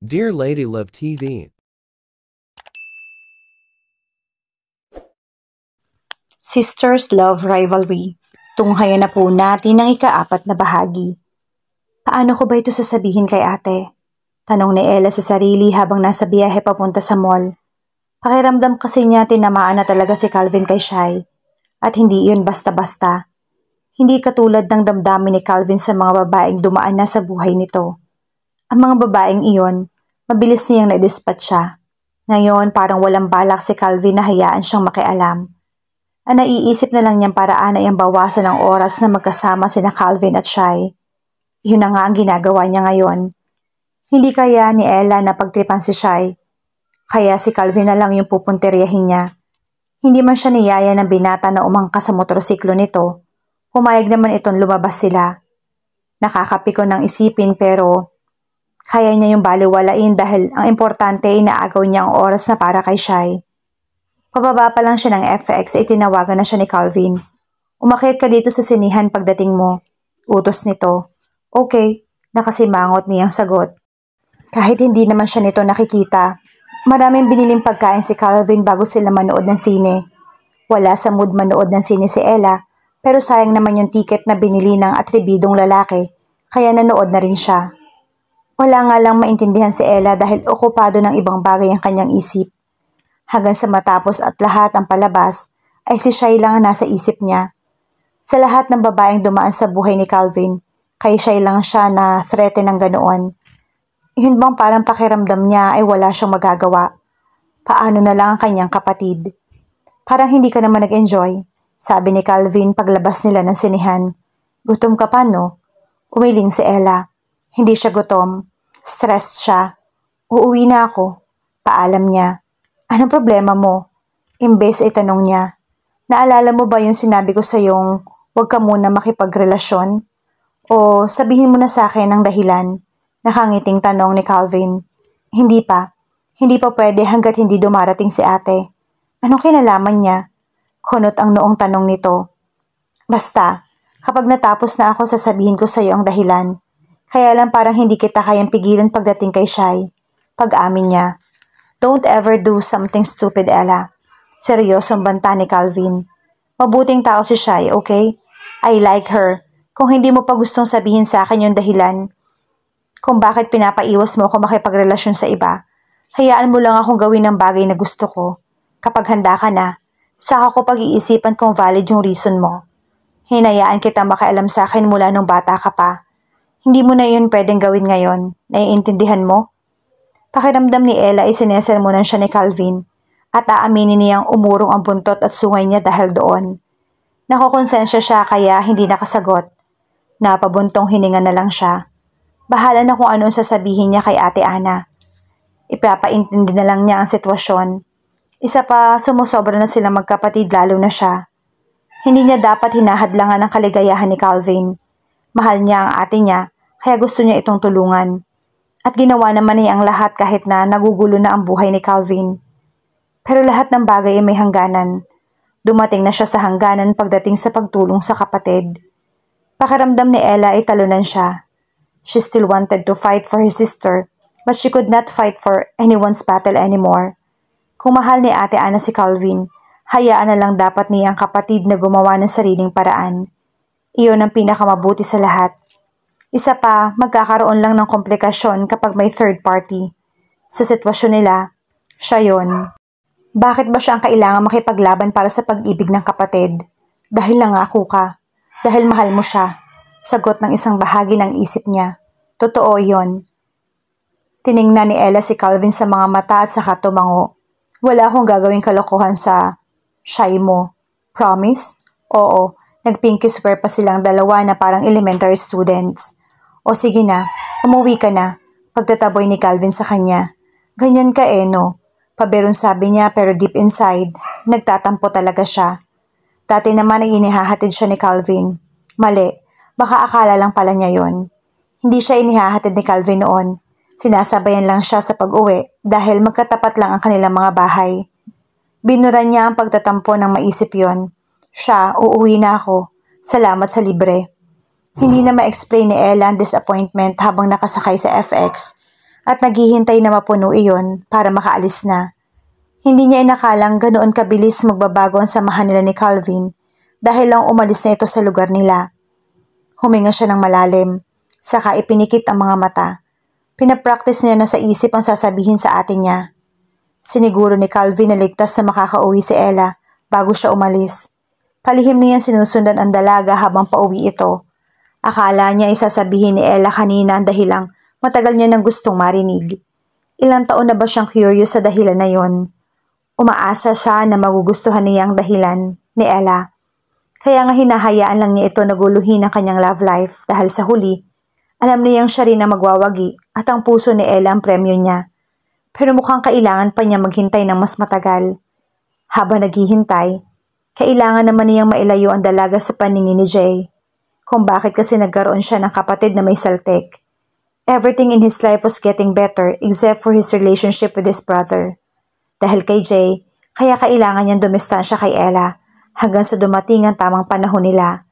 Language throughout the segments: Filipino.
Dear Lady Love TV. Sisters Love Rivalry. Tunghayan na po natin ang ika-4 na bahagi. Paano ko ba ito sasabihin kay ate? Tanong ni Ella sa sarili habang nasa biyahe papunta sa mall. Pakiramdam kasi niya tinamaan na talaga si Calvin kay Shai. At hindi iyon basta-basta. Hindi katulad ng damdamin ni Calvin sa mga babaeng dumaan na sa buhay nito. Ang mga babaeng iyon, mabilis niyang na-dispatch siya. Ngayon parang walang balak si Calvin na hayaan siyang makialam. Ang naiisip na lang niyang paraan ay ang bawasan ng oras na magkasama sina Calvin at Shai. Yun na nga ang ginagawa niya ngayon. Hindi kaya ni Ella na pagtripan si Shai. Kaya si Calvin na lang yung pupunteryahin niya. Hindi man siya niyaya ng binata na umangkas sa motorsiklo nito. Pumayag naman itong lumabas sila. Nakakapiko ng isipin pero kaya niya yung baliwalain dahil ang importante ay inaagaw niya ang oras na para kay Shai. Pababa pa lang siya ng FX ay tinawagan na siya ni Calvin. Umakyat ka dito sa sinihan pagdating mo. Utos nito. Okay, nakasimangot niyang sagot. Kahit hindi naman siya nito nakikita, maraming biniling pagkain si Calvin bago sila manood ng sine. Wala sa mood manood ng sine si Ella, pero sayang naman yung tiket na binili ng atribidong lalaki, kaya nanood na rin siya. Wala nga lang maintindihan si Ella dahil okupado ng ibang bagay ang kanyang isip. Hanggang sa matapos at lahat ang palabas, ay si Shai lang ang nasa isip niya. Sa lahat ng babaeng dumaan sa buhay ni Calvin, kay Shai lang siya na threaten ng ganoon. Yun bang parang pakiramdam niya ay wala siyang magagawa? Paano na lang ang kanyang kapatid? Parang hindi ka naman nag-enjoy, sabi ni Calvin paglabas nila ng sinihan. Gutom ka pa no? Umiling si Ella. Hindi siya gutom. Stressed siya. Uuwi na ako. Paalam niya. Anong problema mo? Imbes ay tanong niya. Naalala mo ba yung sinabi ko sa yung huwag ka muna makipagrelasyon? O sabihin mo na sa akin ang dahilan? Nakangiting tanong ni Calvin. Hindi pa. Hindi pa pwede hanggat hindi dumarating si ate. Anong kinalaman niya? Kunot ang noong tanong nito. Basta, kapag natapos na ako sasabihin ko sa iyo ang dahilan. Kaya lang parang hindi kita kayang pigilan pagdating kay Shai. Pag-amin niya. Don't ever do something stupid, Ella. Seryosong banta ni Calvin. Mabuting tao si Shai, okay? I like her. Kung hindi mo pa gustong sabihin sa akin yung dahilan, kung bakit pinapaiwas mo ako makipagrelasyon sa iba, hayaan mo lang akong gawin ng bagay na gusto ko. Kapag handa ka na, saka ko pag-iisipan kung valid yung reason mo. Hinayaan kita makialam sa akin mula nung bata ka pa. Hindi mo na yun pwedeng gawin ngayon. Naiintindihan mo? Pakiramdam ni Ella ay sinesermonan siya ni Calvin at aaminin niyang umurong ang buntot at sungay niya dahil doon. Nakokonsensya siya kaya hindi nakasagot. Napabuntong hininga na lang siya. Bahala na kung ano ang sasabihin niya kay Ate Ana. Ipapaintindi na lang niya ang sitwasyon. Isa pa, sumusobra na sila magkapatid lalo na siya. Hindi niya dapat hinahadlangan ang kaligayahan ni Calvin. Mahal niya ang ate niya kaya gusto niya itong tulungan. At ginawa naman niya ang lahat kahit na nagugulo na ang buhay ni Calvin. Pero lahat ng bagay ay may hangganan. Dumating na siya sa hangganan pagdating sa pagtulong sa kapatid. Pakiramdam ni Ella ay talunan siya. She still wanted to fight for her sister, but she could not fight for anyone's battle anymore. Kung mahal ni Ate Ana si Calvin, hayaan na lang dapat niya ang kapatid na gumawa ng sariling paraan. Iyon ang pinakamabuti sa lahat. Isa pa, magkakaroon lang ng komplikasyon kapag may third party. Sa sitwasyon nila, siya yon. Bakit ba siya ang kailangan makipaglaban para sa pag-ibig ng kapatid? Dahil nangako ka. Dahil mahal mo siya. Sagot ng isang bahagi ng isip niya. Totoo yon. Tiningnan ni Ella si Calvin sa mga mata at saka tumango. Wala akong gagawing kalokohan sa Shai mo. Promise? Oo. Nag-pinky swear pa silang dalawa na parang elementary students. O sige na, umuwi ka na. Pagtataboy ni Calvin sa kanya. Ganyan ka no? Paberong sabi niya pero deep inside, nagtatampo talaga siya. Dati naman ay inihahatid siya ni Calvin. Mali, baka akala lang pala niya yon. Hindi siya inihahatid ni Calvin noon. Sinasabayan lang siya sa pag-uwi dahil magkatapat lang ang kanilang mga bahay. Binura niya ang pagtatampo ng maisip yon. Siya, uuwi na ako. Salamat sa libre. Hindi na ma-explain ni Ella ang disappointment habang nakasakay sa FX. at naghihintay na mapuno iyon para makaalis na. Hindi niya inakalang ganoon kabilis magbabago ang samahan nila ni Calvin dahil lang umalis na ito sa lugar nila. Huminga siya ng malalim, saka ipinikit ang mga mata. Pinapractice niya na sa isip ang sasabihin sa atin niya. Siniguro ni Calvin na ligtas na makakauwi si Ella bago siya umalis. Palihim niyan sinusundan ang dalaga habang pauwi ito. Akala niya isasabihin ni Ella kanina ang dahilang matagal niya nang gustong marinig. Ilang taon na ba siyang curious sa dahilan na yon? Umaasa siya na magugustuhan niya ang dahilan ni Ella. Kaya nga hinahayaan lang niya ito naguluhin ang kanyang love life dahil sa huli, alam niyang siya rin ang magwawagi at ang puso ni Ella ang premyo niya. Pero mukhang kailangan pa niya maghintay ng mas matagal. Habang naghihintay, kailangan naman niyang mailayo ang dalaga sa paningin ni Jay. Kung bakit kasi nagkaroon siya ng kapatid na may saltik. Everything in his life was getting better except for his relationship with his brother. Dahil kay Jay, kaya kailangan niyang dumistansya kay Ella hanggang sa dumating ang tamang panahon nila.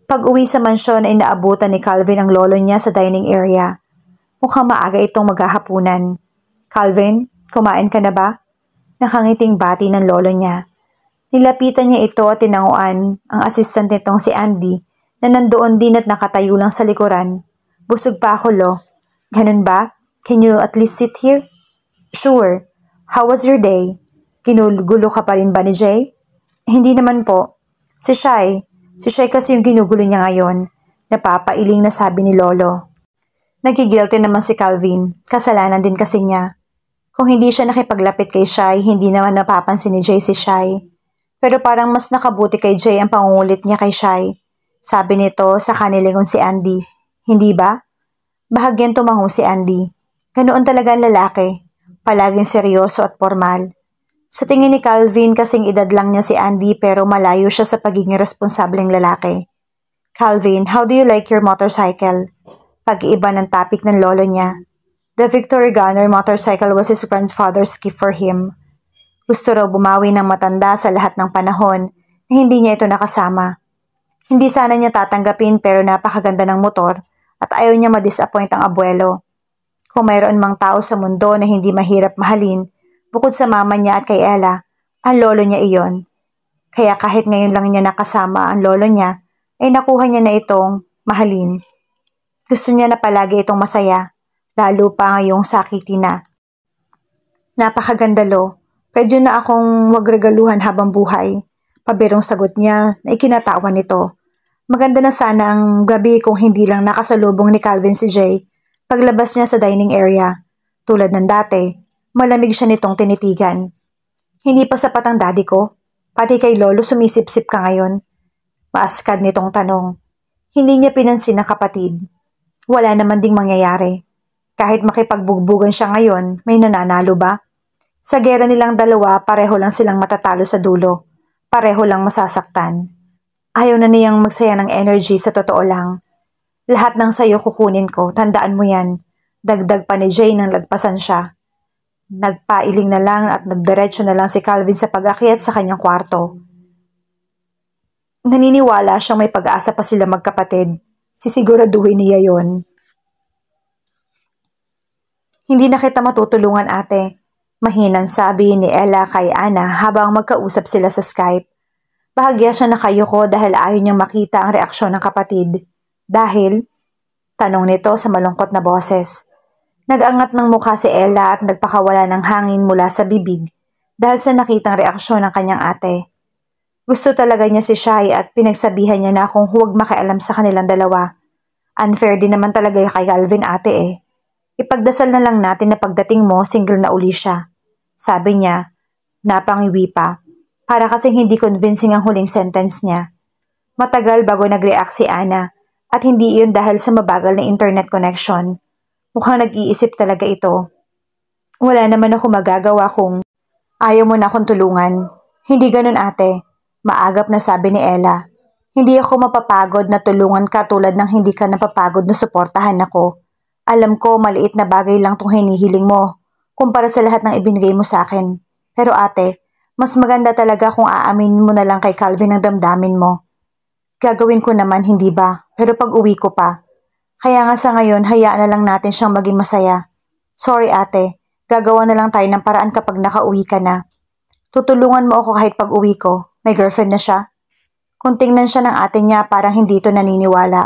Pag-uwi sa mansyon ay naabutan ni Calvin ang lolo niya sa dining area. Mukhang maaga itong maghahapunan. Calvin, kumain ka na ba? Nakangiting bati ng lolo niya. Nilapitan niya ito at tinanguan ang assistant nitong si Andy na nandoon din at nakatayo lang sa likuran. Busog pa ako, Lo. Ganun ba? Can you at least sit here? Sure. How was your day? Ginugulo ka pa rin ba ni Jay? Hindi naman po. Si Shai kasi yung ginugulo niya ngayon. Napapailing na sabi ni Lolo. Nagigilty naman si Calvin. Kasalanan din kasi niya. Kung hindi siya nakipaglapit kay Shai, hindi naman napapansin ni Jay si Shai. Pero parang mas nakabuti kay Jay ang pangungulit niya kay Shai. Sabi nito sa kanilingon si Andy. Hindi ba? Bahagyan tumango si Andy. Ganoon talaga ang lalaki. Palaging seryoso at formal. Sa tingin ni Calvin kasing edad lang niya si Andy pero malayo siya sa pagiging responsableng lalaki. Calvin, how do you like your motorcycle? Pag-iiba ng topic ng lolo niya. The Victory Gunner motorcycle was his grandfather's gift for him. Gusto raw bumawi ng matanda sa lahat ng panahon na hindi niya ito nakasama. Hindi sana niya tatanggapin pero napakaganda ng motor at ayaw niya ma-disappoint ang abuelo. Kung mayroon mang tao sa mundo na hindi mahirap mahalin, bukod sa mama niya at kay Ella, ang lolo niya iyon. Kaya kahit ngayon lang niya nakasama ang lolo niya, ay nakuha niya na itong mahalin. Gusto niya na palagi itong masaya, lalo pa ngayong sakiti na. Napakaganda, Lo. Pwede na akong wag regaluhan habang buhay. Pabirong sagot niya na ikinatawa nito. Maganda na sana ang gabi kung hindi lang nakasalubong ni Calvin si Jay paglabas niya sa dining area. Tulad ng dati, malamig siya nitong tinitigan. Hindi pa sapat ang daddy ko. Pati kay Lolo sumisip-sip ka ngayon. Maaskad nitong tanong. Hindi niya pinansin ang kapatid. Wala naman ding mangyayari. Kahit makipagbugbugan siya ngayon, may nananalo ba? Sa gera nilang dalawa, pareho lang silang matatalo sa dulo. Pareho lang masasaktan. Ayaw na niyang magsaya ng energy sa totoo lang. Lahat ng sayo kukunin ko, tandaan mo yan. Dagdag pa ni Jay nang lagpasan siya. Nagpailing na lang at nagdiretso na lang si Calvin sa pag-akyat sa kanyang kwarto. Naniniwala siyang may pag-asa pa sila magkapatid. Sisiguraduhin niya yon. Hindi na kita matutulungan, ate. Mahinang sabi ni Ella kay Ana habang magkausap sila sa Skype. Bahagya siya na kayoko dahil ayaw niyang makita ang reaksyon ng kapatid. Dahil, tanong nito sa malungkot na boses. Nag-angat ng mukha si Ella at nagpakawala ng hangin mula sa bibig dahil sa nakitang reaksyon ng kanyang ate. Gusto talaga niya si Shai at pinagsabihan niya na kung huwag makialam sa kanilang dalawa. Unfair din naman talaga kay Calvin, ate eh. Ipagdasal na lang natin na pagdating mo, single na uli siya. Sabi niya, napangiwi pa. Para kasing hindi convincing ang huling sentence niya. Matagal bago nag-react si Ana at hindi iyon dahil sa mabagal na internet connection. Mukhang nag-iisip talaga ito. Wala naman ako magagawa kung ayaw mo na akong tulungan. Hindi ganun, ate. Maagap na sabi ni Ella. Hindi ako mapapagod na tulungan ka tulad ng hindi ka napapagod na suportahan ako. Alam ko maliit na bagay lang tong hinihiling mo kumpara sa lahat ng ibinigay mo sa akin. Pero ate, mas maganda talaga kung aaminin mo na lang kay Calvin ang damdamin mo. Gagawin ko naman, hindi ba? Pero pag uwi ko pa. Kaya nga sa ngayon, hayaan na lang natin siyang maging masaya. Sorry ate, gagawa na lang tayo ng paraan kapag nakauwi ka na. Tutulungan mo ako kahit pag uwi ko. May girlfriend na siya? Kung tingnan siya ng ate niya parang hindi ito naniniwala.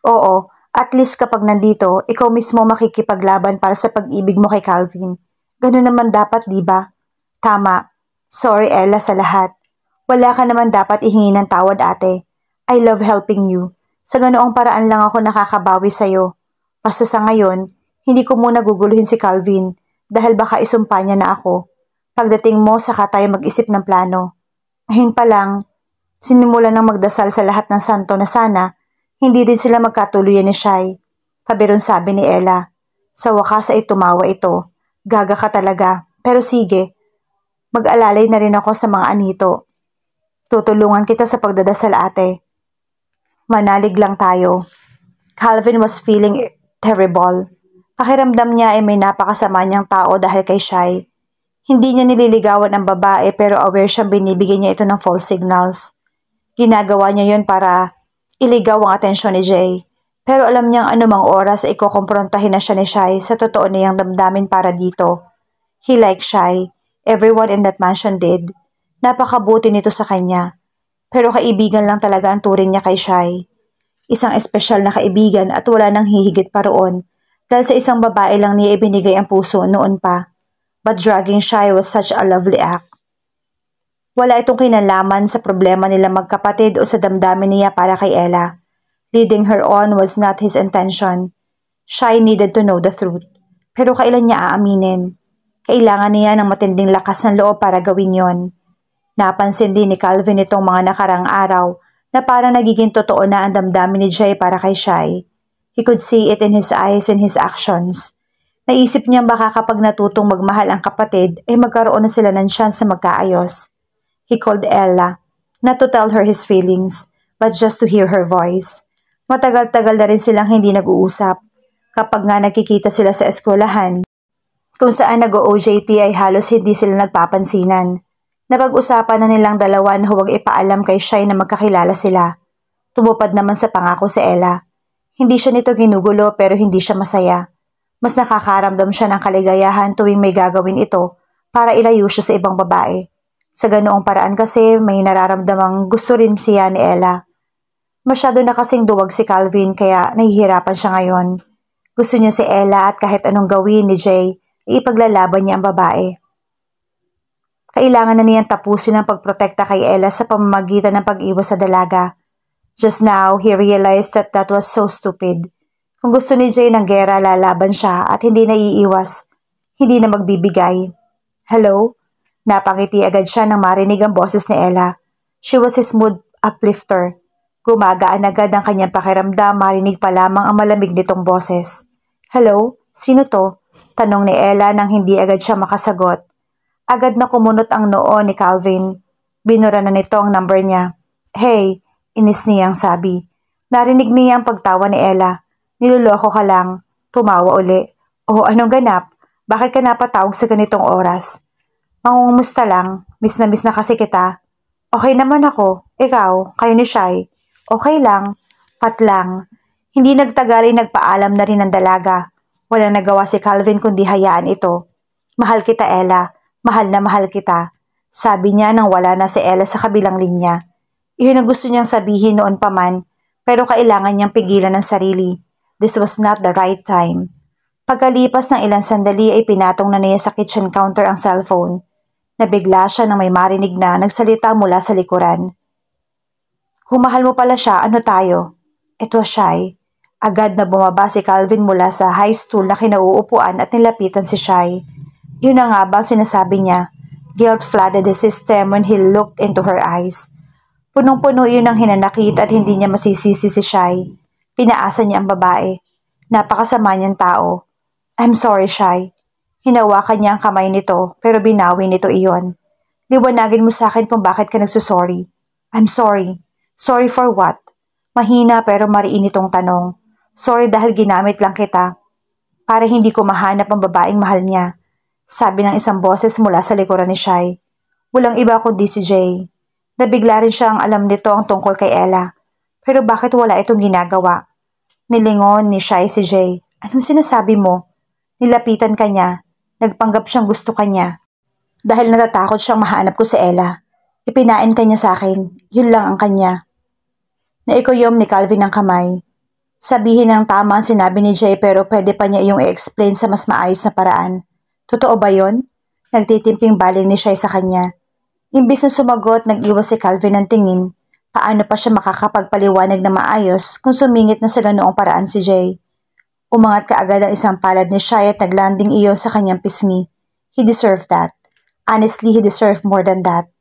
Oo, at least kapag nandito, ikaw mismo makikipaglaban para sa pag-ibig mo kay Calvin. Ganun naman dapat, di ba? Tama. Sorry Ella sa lahat. Wala ka naman dapat ihingi ng tawad ate. I love helping you. Sa ganoong paraan lang ako nakakabawi sa'yo. Basta sa ngayon, hindi ko muna guguluhin si Calvin dahil baka isumpa niya na ako. Pagdating mo, saka tayo mag-isip ng plano. Ngayon pa lang, sinimula ng magdasal sa lahat ng santo na sana, hindi din sila magkatuluyan ni Shai. Pabirong sabi ni Ella. Sa wakas ay tumawa ito. Gaga ka talaga. Pero sige, mag-alalay na rin ako sa mga anito. Tutulungan kita sa pagdadasal ate. Manalig lang tayo. Calvin was feeling terrible. Pakiramdam niya ay may napakasama niyang tao dahil kay Shai. Hindi niya nililigawan ang babae pero aware siyang binibigyan niya ito ng false signals. Ginagawa niya yun para iligaw ang atensyon ni Jay. Pero alam niyang anumang oras ay kukumprontahin na siya ni Shai sa totoo niyang damdamin para dito. He liked Shai. Everyone in that mansion did. Napakabuti nito sa kanya. Pero kaibigan lang talaga ang turing niya kay Shai. Isang espesyal na kaibigan at wala nang hihigit pa roon dahil sa isang babae lang niya ibinigay ang puso noon pa. But dragging Shai was such a lovely act. Wala itong kinalaman sa problema nila magkapatid o sa damdamin niya para kay Ella. Leading her on was not his intention. Shai needed to know the truth. Pero kailan niya aaminin? Kailangan niya ng matinding lakas ng loob para gawin yon. Napansin din ni Calvin itong mga nakarang araw na parang nagiging totoo na ang damdamin ni Jay para kay Shai. He could see it in his eyes and his actions. Naisip niyang baka kapag natutong magmahal ang kapatid ay magkaroon na sila ng chance na magkaayos. He called Ella, not to tell her his feelings, but just to hear her voice. Matagal-tagal na rin silang hindi nag-uusap. Kapag nga nagkikita sila sa eskwelahan, kung saan nag-OJT ay halos hindi sila nagpapansinan. Napag-usapan na nilang dalawa na huwag ipaalam kay Shai na magkakilala sila. Tumupad naman sa pangako si Ella. Hindi siya nito ginugulo pero hindi siya masaya. Mas nakakaramdam siya ng kaligayahan tuwing may gagawin ito para ilayo siya sa ibang babae. Sa ganoong paraan kasi may nararamdamang gusto rin siya ni Ella. Masyado na kasing duwag si Calvin kaya nahihirapan siya ngayon. Gusto niya si Ella at kahit anong gawin ni Jay, ipaglalaban niya ang babae. Kailangan na niyang tapusin ang pagprotekta kay Ella sa pamamagitan ng pag-iwas sa dalaga. Just now, he realized that that was so stupid. Kung gusto ni Jay ng gera, lalaban siya at hindi na iiwas. Hindi na magbibigay. Hello? Napangiti agad siya nang marinig ang boses ni Ella. She was his mood uplifter. Gumagaan agad ang kanyang pakiramdam, marinig pa lamang ang malamig nitong boses. Hello? Sino to? Tanong ni Ella nang hindi agad siya makasagot. Agad na kumunot ang noo ni Calvin. Binura na nito ang number niya. Hey, inis niyang sabi. Narinig niya ang pagtawa ni Ella. Niloloko ka lang. Tumawa uli. Oh, anong ganap? Bakit ka napatawag sa ganitong oras? Mangungumusta lang. Miss na kasi kita. Okay naman ako. Ikaw, kayo ni Shai. Okay lang. Pat lang. Hindi nagtagal ay nagpaalam na rin ang dalaga. Walang nagawa si Calvin kundi hayaan ito. Mahal kita, Ella. Mahal na mahal kita. Sabi niya nang wala na si Ella sa kabilang linya. Iyon ang gusto niyang sabihin noon pa man, pero kailangan niyang pigilan ng sarili. This was not the right time. Pagkalipas ng ilang sandali ay pinatong na niya sa kitchen counter ang cellphone. Nabigla siya nang may marinig na nagsalita mula sa likuran. Kung mahal mo pala siya, ano tayo? Ito Shai. Agad na bumaba si Calvin mula sa high stool na kinauupuan at nilapitan si Shai. Yun na nga ba sinasabi niya? Guilt flooded his system when he looked into her eyes. Punong-puno yun ng hinanakit at hindi niya masisisi si Shai. Pinaasa niya ang babae. Napakasama niyang tao. I'm sorry, Shai. Hinawakan niya ang kamay nito pero binawi nito iyon. Liwanagin mo sa akin kung bakit ka nagsusorry. I'm sorry. Sorry for what? Mahina pero mariin itong tanong. Sorry dahil ginamit lang kita. Para hindi ko mahanap ang babaeng mahal niya. Sabi ng isang boses mula sa likuran ni Shai. Walang iba kundi si Jay. Nabigla rin siyang alam nito ang tungkol kay Ella. Pero bakit wala itong ginagawa? Nilingon ni Shai si Jay. Anong sinasabi mo? Nilapitan ka niya. Nagpanggap siyang gusto ka niya. Dahil natatakot siyang mahanap ko si Ella. Ipinain ka niya sa akin. Yun lang ang kanya. Naikuyom ni Calvin ang kamay. Sabihin ng tama ang sinabi ni Jay pero pwede pa niya iyong i-explain sa mas maayos na paraan. Totoo ba yon? Nagtitimping baling ni Shai sa kanya. Imbis na sumagot, nag-iwas si Calvin ng tingin. Paano pa siya makakapagpaliwanag na maayos kung sumingit na sa ganoong paraan si Jay? Umangat kaagad ang isang palad ni Shai at naglanding iyon sa kanyang pisngi. He deserved that. Honestly, he deserved more than that.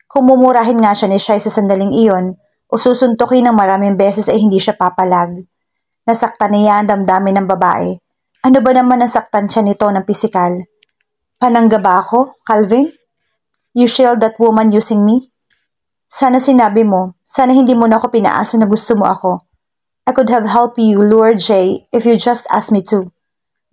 Kung mumurahin nga siya ni Shai sa sandaling iyon o susuntukin ng maraming beses ay hindi siya papalag. Nasaktan niya ang damdamin ng babae. Ano ba naman nasaktan siya nito ng pisikal? Panangga ba ako, Calvin? You shield that woman using me? Sana sinabi mo, sana hindi mo na ako pinaasa na gusto mo ako. I could have helped you lure Jay if you just asked me to.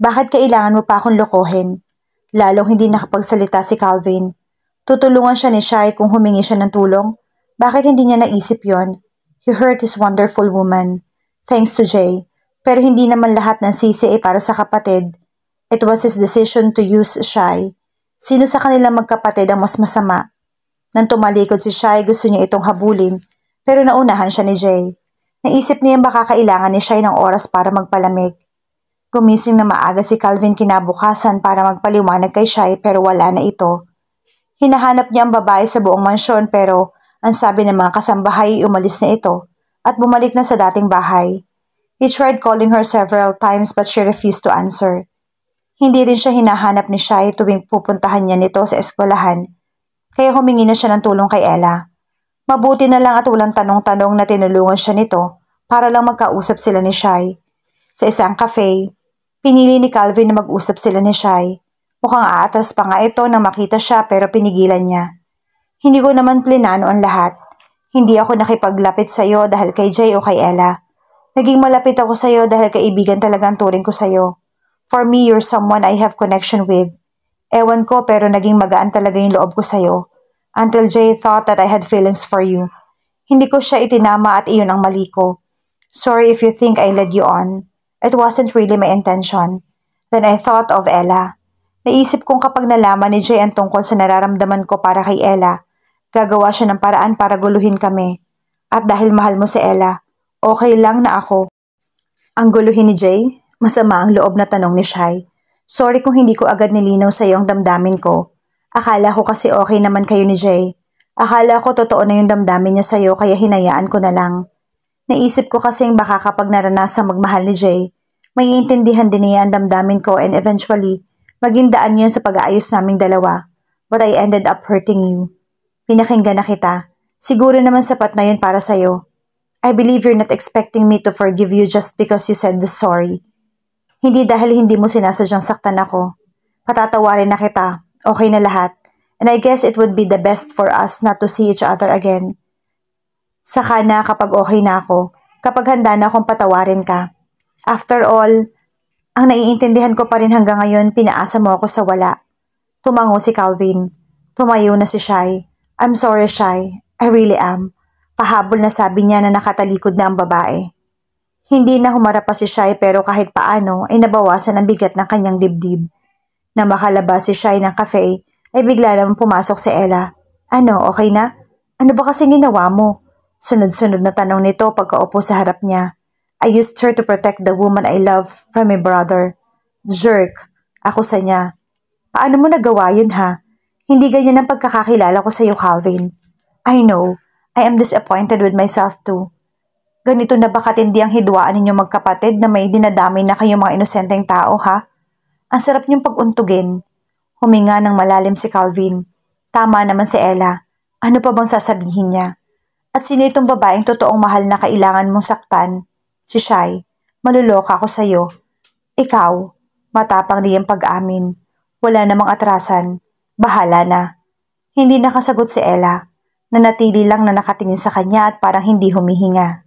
Bakit kailangan mo pa akong lokohin? Lalong hindi nakapagsalita si Calvin. Tutulungan siya ni Shai kung humingi siya ng tulong. Bakit hindi niya naisip yon? He hurt his wonderful woman. Thanks to Jay. Pero hindi naman lahat ng sisi ay para sa kapatid. It was his decision to use Shai. Sino sa kanilang magkapatid ang mas masama? Nang tumalikod si Shai, gusto niya itong habulin. Pero naunahan siya ni Jay. Naisip niya baka kailangan ni Shai ng oras para magpalamig. Gumising na maaga si Calvin kinabukasan para magpaliwanag kay Shai pero wala na ito. Hinahanap niya ang babae sa buong mansyon pero ang sabi ng mga kasambahay umalis na ito at bumalik na sa dating bahay. He tried calling her several times but she refused to answer. Hindi rin siya hinahanap ni Shai tuwing pupuntahan niya nito sa eskwelahan kaya humingi na siya ng tulong kay Ella. Mabuti na lang at walang tanong-tanong na tinulungan siya nito para lang magkausap sila ni Shai. Sa isang cafe, pinili ni Calvin na mag-usap sila ni Shai. Mukhang aatras pa nga ito nang makita siya pero pinigilan niya. Hindi ko naman plinano ang lahat. Hindi ako nakipaglapit sa iyo dahil kay Jay o kay Ella. Naging malapit ako sa iyo dahil kaibigan talaga ang turing ko sa iyo. For me, you're someone I have connection with. Ewan ko pero naging magaan talaga yung loob ko sa iyo. Until Jay thought that I had feelings for you. Hindi ko siya itinama at iyon ang mali ko. Sorry if you think I led you on. It wasn't really my intention. Then I thought of Ella. Naisip kong kapag nalaman ni Jay ang tungkol sa nararamdaman ko para kay Ella, gagawa siya ng paraan para guluhin kami. At dahil mahal mo si Ella, okay lang na ako. Ang guluhin ni Jay? Masama ang loob na tanong ni Shai. Sorry kung hindi ko agad nilinaw sa iyo ang damdamin ko. Akala ko kasi okay naman kayo ni Jay. Akala ko totoo na yung damdamin niya sa iyo kaya hinayaan ko na lang. Naisip ko kasing baka kapag naranasang magmahal ni Jay, may iintindihan din niya ang damdamin ko and eventually, maging daan yun sa pag-aayos naming dalawa. But I ended up hurting you. Pinakinggan na kita. Siguro naman sapat na yun para sa'yo. I believe you're not expecting me to forgive you just because you said the sorry. Hindi dahil hindi mo sinasadyang saktan ako. Patatawarin na kita. Okay na lahat. And I guess it would be the best for us not to see each other again. Saka na kapag okay na ako. Kapag handa na akong patawarin ka. After all, ang naiintindihan ko pa rin hanggang ngayon, pinaasa mo ako sa wala. Tumango si Calvin. Tumayo na si Shai. I'm sorry, Shai. I really am. Pahabol na sabi niya na nakatalikod na ang babae. Hindi na humarap pa si Shai pero kahit paano ay nabawasan ang bigat ng kanyang dibdib. Na makalabas si Shai ng cafe ay bigla naman pumasok si Ella. Ano, okay na? Ano ba kasi ginawa mo? Sunod-sunod na tanong nito pagkaupo sa harap niya. I used her to protect the woman I love from my brother. Jerk. Ako sa niya. Paano mo nagawa yun ha? Hindi ganyan ang pagkakakilala ko sa iyo, Calvin. I know. I am disappointed with myself too. Ganito na ba katindi ang hidwaan ninyo magkapatid na may dinadamay na kayong mga inosenteng tao ha? Ang sarap niyong pag-untugin. Huminga ng malalim si Calvin. Tama naman si Ella. Ano pa bang sasabihin niya? At sino itong babaeng totoong mahal na kailangan mong saktan? Si Shai. Maluloka ako sa'yo. Ikaw. Matapang niyang pag-amin. Wala namang atrasan. Bahala na. Hindi nakasagot si Ella. Nanatili lang na nakatingin sa kanya at parang hindi humihinga.